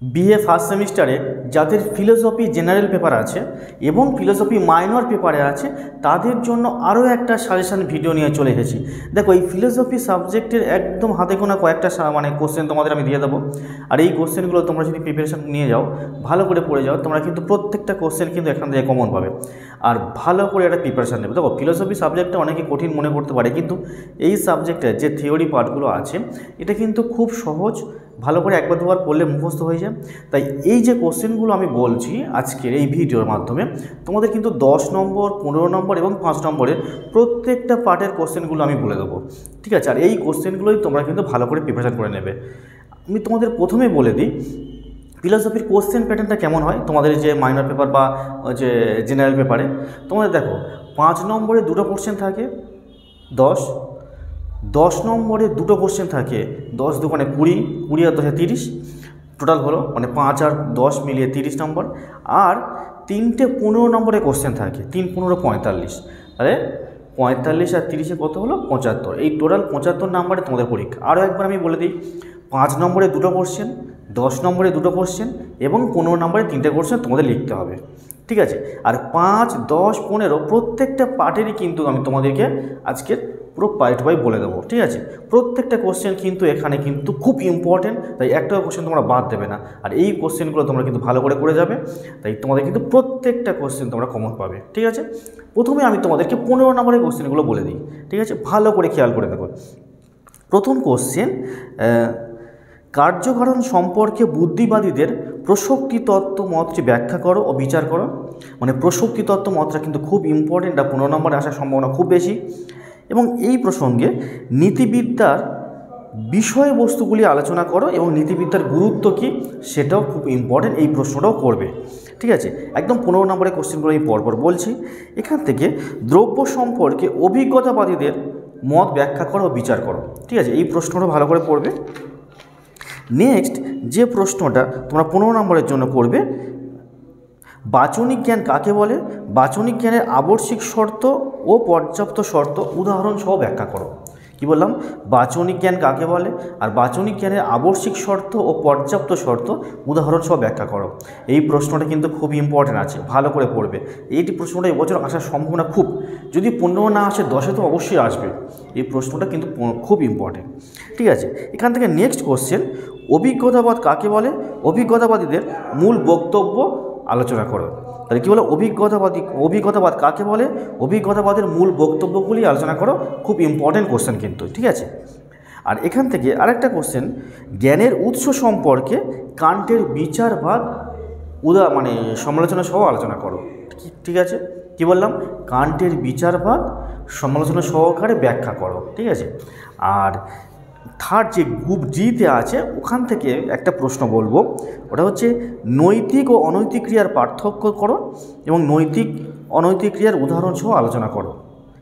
BA first সেমিস্টারে যাদের philosophy general paper আছে এবং ফিলোসফি মাইনর পেপারে আছে তাদের জন্য আরও একটা সাজেশান ভিডিও নিয়ে চলে এসেছি। দেখো, এই ফিলোসফি সাবজেক্টের একদম হাতে গোনা কয়েকটা কোশ্চেন তোমাদের আমি দিয়ে দেবো। আর এই কোশ্চেনগুলো তোমরা যদি প্রিপারেশান নিয়ে যাও, ভালো করে পড়ে যাও, তোমরা কিন্তু প্রত্যেকটা কোশ্চেন কিন্তু এখান থেকে কমন পাবে। আর ভালো করে একটা প্রিপারেশান নেবে। দেখো, ফিলোসফি সাবজেক্টটা অনেকে কঠিন মনে করতে পারে, কিন্তু এই সাবজেক্টের যে থিওরি পার্টগুলো আছে এটা কিন্তু খুব সহজ, ভালো করে একবার দুবার পড়লে মুখস্থ হয়ে যায়। তাই এই যে কোশ্চেনগুলো আমি বলছি আজকের এই ভিডিওর মাধ্যমে, তোমাদের কিন্তু 10 নম্বর, 15 নম্বর এবং 5 নম্বরের প্রত্যেকটা পার্টের কোশ্চেনগুলো আমি বলে দেবো, ঠিক আছে? আর এই কোশ্চেনগুলোই তোমরা কিন্তু ভালো করে প্রিপারেশন করে নেবে। আমি তোমাদের প্রথমে বলে দিই ফিলোসফির কোশ্চেন প্যাটার্নটা কেমন হয় তোমাদের যে মাইনর পেপার বা যে জেনারেল পেপারে। তোমাদের দেখো, 5 নম্বরে দুটো কোশ্চেন থাকে 10 নম্বরে দুটো কোশ্চেন থাকে 10 দুগুণে 20, 20 আর 10 30, টোটাল হলো 5 আর 10 মিলিয়ে 30 নম্বর। আর 3টে 15 নম্বরে কোশ্চেন থাকে, 3 15 45, তাহলে 45 আর 30-এ কত হলো 75। এই টোটাল 75 নম্বরে তোমাদের পরীক্ষা। আরও একবার আমি বলে দিই, 5 নম্বরে দুটো কোশ্চেন, 10 নম্বরে দুটো কোশ্চেন এবং 15 নম্বরে 3টে কোশ্চেন তোমাদের লিখতে হবে, ঠিক আছে? আর 5, 10, 15 প্রত্যেকটা পার্টেরই কিন্তু আমি তোমাদেরকে আজকে পুরো পার্ট বাই বলে দেবো, ঠিক আছে? প্রত্যেকটা কোশ্চেন কিন্তু এখানে কিন্তু খুব ইম্পর্টেন্ট, তাই একটা কোশ্চেন তোমরা বাদ দেবে না। আর এই কোশ্চেনগুলো তোমরা কিন্তু ভালো করে যাবে, তাই তোমাদের কিন্তু প্রত্যেকটা কোশ্চেন তোমরা কমন পাবে, ঠিক আছে? প্রথমে আমি তোমাদেরকে 15 নম্বরের কোশ্চেনগুলো বলে দিই, ঠিক আছে? ভালো করে খেয়াল করে দেখো। প্রথম কোশ্চেন, কার্যকারণ সম্পর্কে বুদ্ধিবাদীদের প্রসক্তি তত্ত্ব মতটি ব্যাখ্যা করো ও বিচার করো। প্রসক্তি তত্ত্ব মতটা কিন্তু খুব ইম্পর্টেন্ট, আর 15 নম্বরে আসার সম্ভাবনা খুব বেশি। এবং এই প্রসঙ্গে নীতিবিদ্যার বিষয়বস্তুগুলি আলোচনা করো এবং নীতিবিদ্যার গুরুত্ব কী সেটাও খুব ইম্পর্টেন্ট, এই প্রশ্নটাও করবে, ঠিক আছে? একদম 15 নম্বরের কোশ্চেনগুলো আমি পরপর বলছি। এখান থেকে দ্রব্য সম্পর্কে অভিজ্ঞতাবাদীদের মত ব্যাখ্যা করো ও বিচার করো, ঠিক আছে? এই প্রশ্নটা ভালো করে পড়বে। নেক্সট যে প্রশ্নটা তোমরা 15 নম্বরের জন্য করবে, বাচনিক জ্ঞান কাকে বলে? বাচনিক জ্ঞানের আবশ্যিক শর্ত ও পর্যাপ্ত শর্ত উদাহরণ সহ ব্যাখ্যা করো। কি বললাম? বাচনিক জ্ঞান কাকে বলে আর বাচনিক জ্ঞানের আবশ্যিক শর্ত ও পর্যাপ্ত শর্ত উদাহরণ সহ ব্যাখ্যা করো। এই প্রশ্নটা কিন্তু খুব ইম্পর্টেন্ট আছে, ভালো করে পড়বে। এইটি প্রশ্নটা এবছর আসার সম্ভাবনা খুব, যদি 15 না আসে 10-এ তো অবশ্যই আসবে। এই প্রশ্নটা কিন্তু খুব ইম্পর্টেন্ট, ঠিক আছে? এখান থেকে নেক্সট কোশ্চেন, অভিজ্ঞতাবাদ কাকে বলে? অভিজ্ঞতাবাদীদের মূল বক্তব্য আলোচনা করো। তাহলে কী বলে? অভিজ্ঞতাবাদ কাকে বলে? অভিজ্ঞতাবাদের মূল বক্তব্যগুলি আলোচনা করো। খুব ইম্পর্টেন্ট কোশ্চেন কিন্তু, ঠিক আছে? আর এখান থেকে আরেকটা কোশ্চেন, জ্ঞানের উৎস সম্পর্কে কান্টের বিচারবাদ সমালোচনা সহ আলোচনা করো, ঠিক আছে? কি বললাম? কান্টের বিচারবাদ সমালোচনা সহকারে ব্যাখ্যা করো, ঠিক আছে? আর থার্ড যে গ্রুপ জিতে আছে ওখান থেকে একটা প্রশ্ন বলবো, ওটা হচ্ছে নৈতিক ও অনৈতিক ক্রিয়ার পার্থক্য করো এবং নৈতিক অনৈতিক ক্রিয়ার উদাহরণ সহ আলোচনা করো।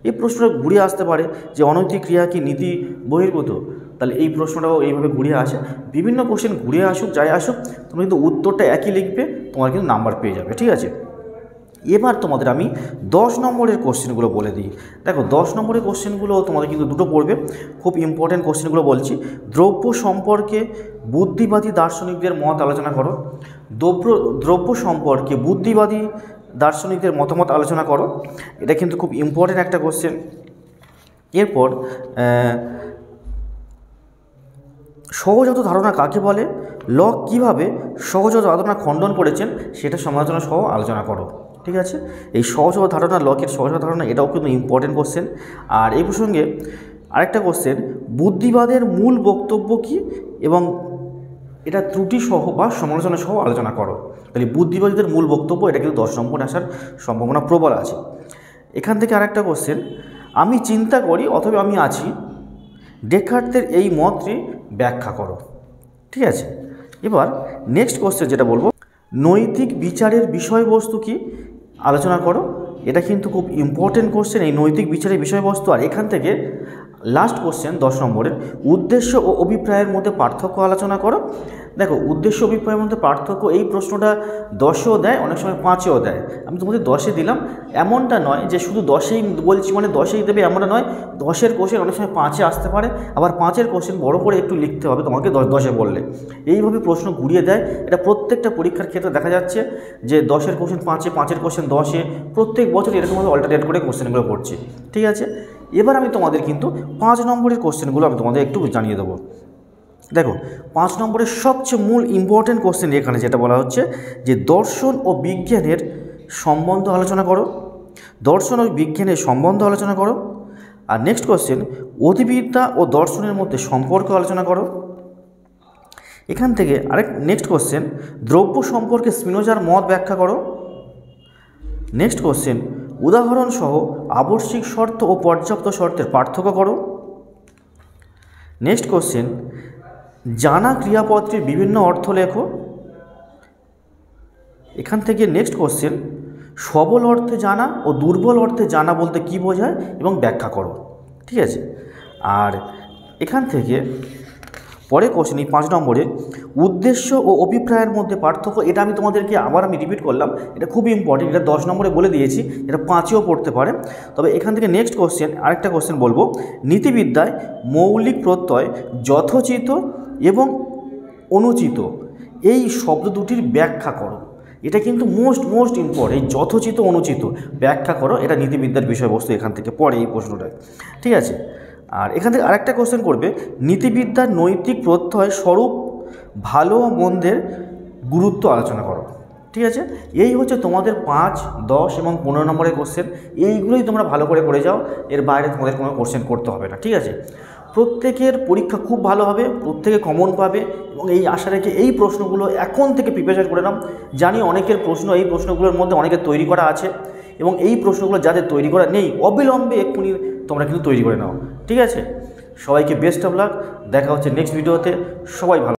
এই প্রশ্নটা ঘুরে আসতে পারে যে অনৈতিক ক্রিয়া কি নীতি বহির্ভূত? তাহলে এই প্রশ্নটাও এইভাবে ঘুরে আসে। বিভিন্ন কোশ্চেন ঘুরে আসুক, যাই আসুক, তুমি কিন্তু উত্তরটা একই লিখবে, তোমার কিন্তু নাম্বার পেয়ে যাবে, ঠিক আছে? এবার তোমাদের আমি 10 নম্বরের কোশ্চেনগুলো বলে দিই। দেখো, 10 নম্বরের কোশ্চেনগুলো তোমাদের কিন্তু দুটো পড়বে, খুব ইম্পর্টেন্ট কোশ্চেনগুলো বলছি। দ্রব্য সম্পর্কে বুদ্ধিবাদী দার্শনিকদের মত আলোচনা করো। দ্রব্য সম্পর্কে বুদ্ধিবাদী দার্শনিকদের মতামত আলোচনা করো। এটা কিন্তু খুব ইম্পর্টেন্ট একটা কোশ্চেন। এরপর সহজাত ধারণা কাকে বলে? লক কীভাবে সহজাত ধারণা খণ্ডন করেছেন সেটা সমালোচনা সহ আলোচনা করো, ঠিক আছে? এই সহজাত ধারণা, লকের সহজাত ধারণা, এটাও কিন্তু ইম্পর্টেন্ট কোশ্চেন। আর এই প্রসঙ্গে আরেকটা কোশ্চেন, বুদ্ধিবাদের মূল বক্তব্য কী এবং এটা ত্রুটি সহ বা সমালোচনা সহ আলোচনা করো। তাহলে বুদ্ধিবাদীদের মূল বক্তব্য, এটা কিন্তু 10 নম্বরে আসার সম্ভাবনা প্রবল আছে। এখান থেকে আরেকটা কোশ্চেন, আমি চিন্তা করি অথবা আমি আছি, ডেকার্তের এই মতটি ব্যাখ্যা করো, ঠিক আছে? এবার নেক্সট কোশ্চেন যেটা বলবো, নৈতিক বিচারের বিষয়বস্তু কি আলোচনা করো। এটা কিন্তু খুব ইম্পর্টেন্ট কোশ্চেন, এই নৈতিক বিচারের বিষয়বস্তু। আর এখান থেকে লাস্ট কোশ্চেন 10 নম্বরের, উদ্দেশ্য ও অভিপ্রায়ের মধ্যে পার্থক্য আলোচনা করো। দেখো উদ্দেশ্য অভিপ্রায়ের মধ্যে পার্থক্য, এই প্রশ্নটা 10এও দেয়, অনেক সময় 5এও দেয়। আমি তোমাদের 10এ দিলাম, এমনটা নয় যে শুধু 10এই বলছি মানে 10এই দেবে, এমনটা নয়। 10এর কোশ্চেন অনেক সময় 5এ আসতে পারে, আবার 5এর কোশ্চেন বড় করে একটু লিখতে হবে তোমাকে 10এ বললে। এইভাবে প্রশ্ন ঘুরিয়ে দেয়। এটা প্রত্যেকটা পরীক্ষার ক্ষেত্রে দেখা যাচ্ছে যে 10এর কোশ্চেন 5এ, 5এর কোশ্চেন 10এ, প্রত্যেক বছর এরকমভাবে অল্টারনেট করে কোশ্চেনগুলো করছে। ঠিক আছে, এবার আমি তোমাদের কিন্তু 5 নম্বরের কোশ্চেনগুলো আমি তোমাদের একটু জানিয়ে দেবো। দেখো 5 নম্বরের সবচেয়ে মূল ইম্পর্টেন্ট কোশ্চেন এখানে যেটা বলা হচ্ছে যে দর্শন ও বিজ্ঞানের সম্বন্ধ আলোচনা করো, দর্শন ও বিজ্ঞানের সম্বন্ধ আলোচনা করো। আর নেক্সট কোশ্চেন, অধিবিদ্যা ও দর্শনের মধ্যে সম্পর্ক আলোচনা করো। এখান থেকে আরেক নেক্সট কোশ্চেন, দ্রব্য সম্পর্কে স্পিনোজার মত ব্যাখ্যা করো। নেক্সট কোশ্চেন, উদাহরণসহ আবশ্যিক শর্ত ও পর্যাপ্ত শর্তের পার্থক্য করো। নেক্সট কোশ্চেন, জানা ক্রিয়াপত্রের বিভিন্ন অর্থ লেখো। এখান থেকে নেক্সট কোশ্চেন, সবল অর্থে জানা ও দুর্বল অর্থে জানা বলতে কী বোঝায় এবং ব্যাখ্যা করো। ঠিক আছে, আর এখান থেকে পরে কোশ্চেন এই 5 নম্বরে উদ্দেশ্য ও অভিপ্রায়ের মধ্যে পার্থক্য। এটা আমি তোমাদেরকে আবার রিপিট করলাম, এটা খুবই ইম্পর্টেন্ট। এটা 10 নম্বরে বলে দিয়েছি, এটা 5এও পড়তে পারে। তবে এখান থেকে নেক্সট কোশ্চেন, আরেকটা কোশ্চেন বলবো, নীতিবিদ্যায় মৌলিক প্রত্যয় যথোচিত এবং অনুচিত এই শব্দ দুটির ব্যাখ্যা করো। এটা কিন্তু মোস্ট ইম্পর্টেন্ট, এই যথোচিত অনুচিত ব্যাখ্যা করো। এটা নীতিবিদ্যার বিষয়বস্তু এখান থেকে পড়ে এই প্রশ্নটা। ঠিক আছে, আর এখান থেকে আরেকটা কোশ্চেন করবে, নীতিবিদ্যার নৈতিক প্রত্যয় স্বরূপ ভালো ও মন্দের গুরুত্ব আলোচনা করো। ঠিক আছে, এই হচ্ছে তোমাদের 5, 10 এবং 15 নম্বরের কোশ্চেন। এইগুলোই তোমরা ভালো করে করে যাও, এর বাইরে তোমাদের কোনো কোশ্চেন করতে হবে না। ঠিক আছে, প্রত্যেকের পরীক্ষা খুব ভালো হবে, প্রত্যেকে কমন পাবে এবং এই আশা রেখে এই প্রশ্নগুলো এখন থেকে প্রিপারেশন করে নাও। জানি অনেকের প্রশ্ন এই প্রশ্নগুলোর মধ্যে অনেকের তৈরি করা আছে এবং এই প্রশ্নগুলো যাদের তৈরি করা নেই অবিলম্বে এক্ষুনি তোমরা কিন্তু তৈরি করে নাও। ঠিক আছে, সবাইকে বেস্ট অফ লাক, দেখা হচ্ছে নেক্সট ভিডিওতে। সবাই ভালো।